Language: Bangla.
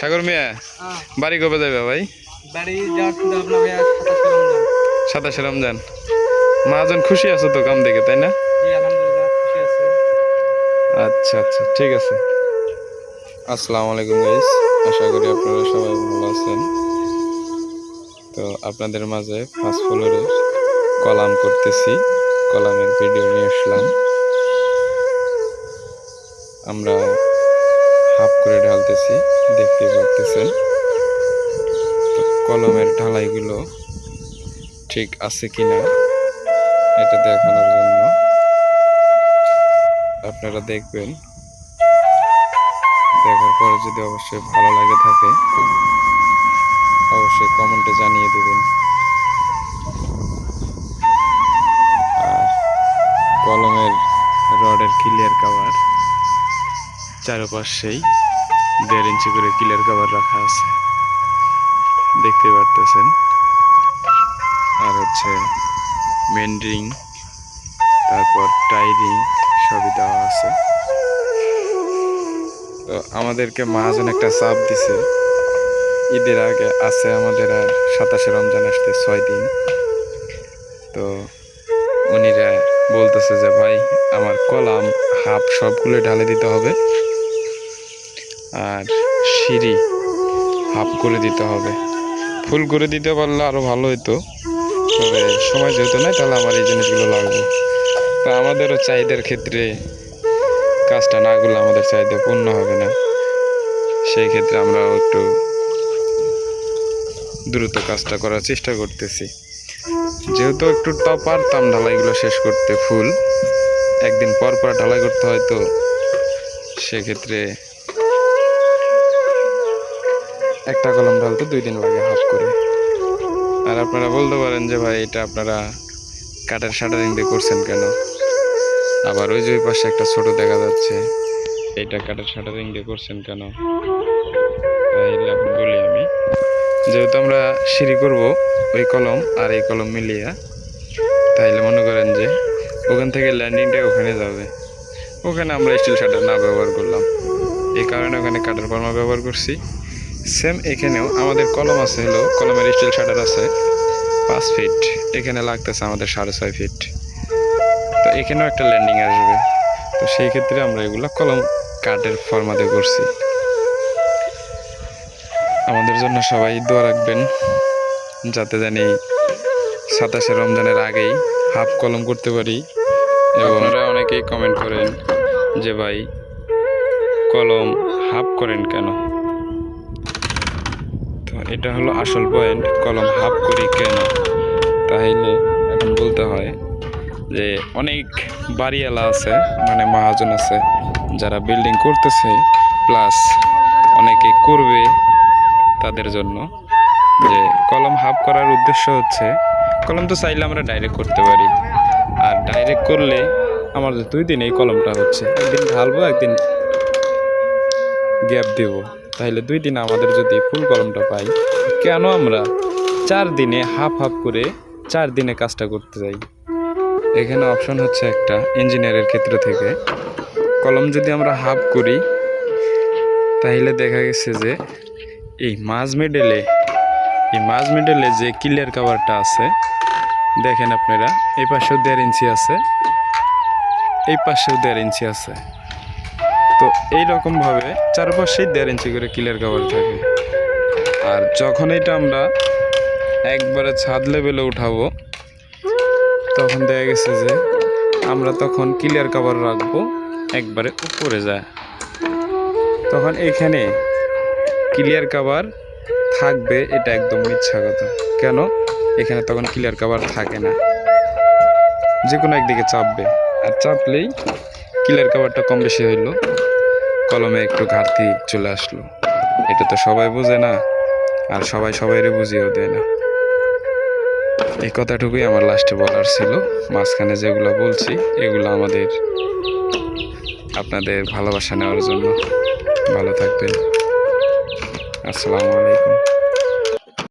সাগর মিয়া বাড়ি কবে যাবে ভাই? বাড়ি যাওয়ার চিন্তা ভাবনা ভাইয়া 27 রমজান। 27 রমজান। মহাজন খুশি আছো তো কাম দেখে, তাই না? জি আলহামদুলিল্লাহ খুশি আছি। আচ্ছা আচ্ছা, ঠিক আছে। আসসালামু আলাইকুম গাইস, আশা করি আপনারা সবাই ভালো আছেন। তো আপনাদের মাঝে ফাস্ট ফলোরের কলাম করতেছি, কলামের ভিডিও নিয়ে আসলাম। আমরা হাফ করে ঢালতেছি, দেখতে পারতেছেন। তো কলমের ঢালাইগুলো ঠিক আছে কিনা এটা দেখানোর জন্য আপনারা দেখবেন। দেখার পরে যদি অবশ্যই ভালো লাগে থাকে অবশ্যই কমেন্টে জানিয়ে দেবেন। আর কলমের রডের ক্লিয়ার কভার চারপাশেই 1.5 ইঞ্চি করে ক্লিয়ার কভার রাখা আছে, দেখতে পারতেছেন। আর হচ্ছে মেন রিং, তারপর টাই রিং সবই দেওয়া আছে। তো আমাদেরকে মহাজন একটা চাপ দিছে, ঈদের আগে আছে আমাদের আর 27 রমজান আসতে 6 দিন। তো উনিরা বলতেছে যে ভাই আমার কলাম হাফ সবগুলো ঢালে দিতে হবে, আর সিঁড়ি হাফ করে দিতে হবে। ফুল করে দিতে পারলে আরও ভালো হতো, তবে সময় যেহেতু নাই তাহলে আমার এই জিনিসগুলো লাগবে। তো আমাদেরও চাহিদার ক্ষেত্রে কাজটা না করলে আমাদের চাহিদা পূর্ণ হবে না। সেই ক্ষেত্রে আমরা একটু দ্রুত কাজটা করার চেষ্টা করতেছি। যেহেতু একটু তাও পারতাম ঢালাইগুলো শেষ করতে, ফুল একদিন পর পর ঢালাই করতে হয়, তো সেক্ষেত্রে একটা কলম ঢালতে 2 দিন লাগে হাফ করে। আর আপনারা বলতে পারেন যে ভাই এটা আপনারা কাঠের শাটারিং দিয়ে করছেন কেন? আবার ওই যে ওই পাশে একটা ছোট দেখা যাচ্ছে, এইটা কাঠের শাটারিং দিয়ে করছেন কেন? তাইলে এখন বলি আমি, যেহেতু আমরা সিঁড়ি করব ওই কলম আর এই কলম মিলিয়ে, তাইলে মনে করেন যে ওখান থেকে ল্যান্ডিংটা ওখানে যাবে, ওখানে আমরা স্টিল শাটার না ব্যবহার করলাম, এই কারণে ওখানে কাঠের ফর্মা ব্যবহার করছি। সেম এখানেও আমাদের কলম আছে, হলো কলমের স্টিল শাটার আছে 5 ফিট, এখানে লাগতেছে আমাদের 6.5 ফিট। তো এখানেও একটা ল্যান্ডিং আসবে, তো সেই ক্ষেত্রে আমরা এগুলো কলম কাঠের ফর্মাতে করছি। আমাদের জন্য সবাই দোয়া রাখবেন, যাতে জানি 27 রমজানের আগেই হাফ কলম করতে পারি। এবং আপনারা অনেকেই কমেন্ট করেন যে ভাই কলম হাফ করেন কেন? তো এটা হলো আসল পয়েন্ট, কলম হাফ করি কেন। তাহলে এখন বলতে হয় যে অনেক বাড়িওয়ালা আছে, মানে মহাজন আছে, যারা বিল্ডিং করতেছে প্লাস অনেকে করবে, তাদের জন্য যে কলম হাফ করার উদ্দেশ্য হচ্ছে, কলম তো চাইলে আমরা ডাইরেক্ট করতে পারি, আর ডাইরেক্ট করলে আমাদের 2 দিন এই কলমটা হচ্ছে, একদিন ঢালবো একদিন গ্যাপ দেব, তাহলে 2 দিন আমাদের যদি ফুল কলমটা পাই, কেন আমরা 4 দিনে হাফ হাফ করে 4 দিনে কাজটা করতে যাই? এখানে অপশন হচ্ছে একটা ইঞ্জিনিয়ারের ক্ষেত্র থেকে, কলম যদি আমরা হাফ করি তাহলে দেখা গেছে যে এই মাঝ মিডলে যে ক্লিয়ার কভারটা আছে, দেখেন আপনারা এই পাশেও 1.5 ইঞ্চি আছে, এই পাশেও 1.5 ইঞ্চি আছে। তো এইরকমভাবে চারপাশেই 1.5 ইঞ্চি করে ক্লিয়ার কভার থাকে। আর যখন এটা আমরা একবারে ছাদ লেভেলে উঠাবো, তখন দেখা গেছে যে আমরা তখন ক্লিয়ার কভার রাখবো একবারে উপরে যায়, তখন এখানে ক্লিয়ার কভার থাকবে, এটা একদম মিথ্যা কথা। কেন? এখানে তখন ক্লিয়ার কভার থাকে না, যে কোনো একদিকে চাপবে, আর চাপলেই ক্লিয়ার কভারটা কম বেশি হইলো, কলমে একটু ঘাটতি চলে আসলো। এটা তো সবাই বোঝে না, আর সবাই সবাইরে বুঝিয়েও দেয় না। এই কথাটুকুই আমার লাস্টে বলার ছিল। মাঝখানে যেগুলো বলছি এগুলো আমাদের আপনাদের ভালোবাসা নেওয়ার জন্য। ভালো থাকবেন। আসসালামু আলাইকুম।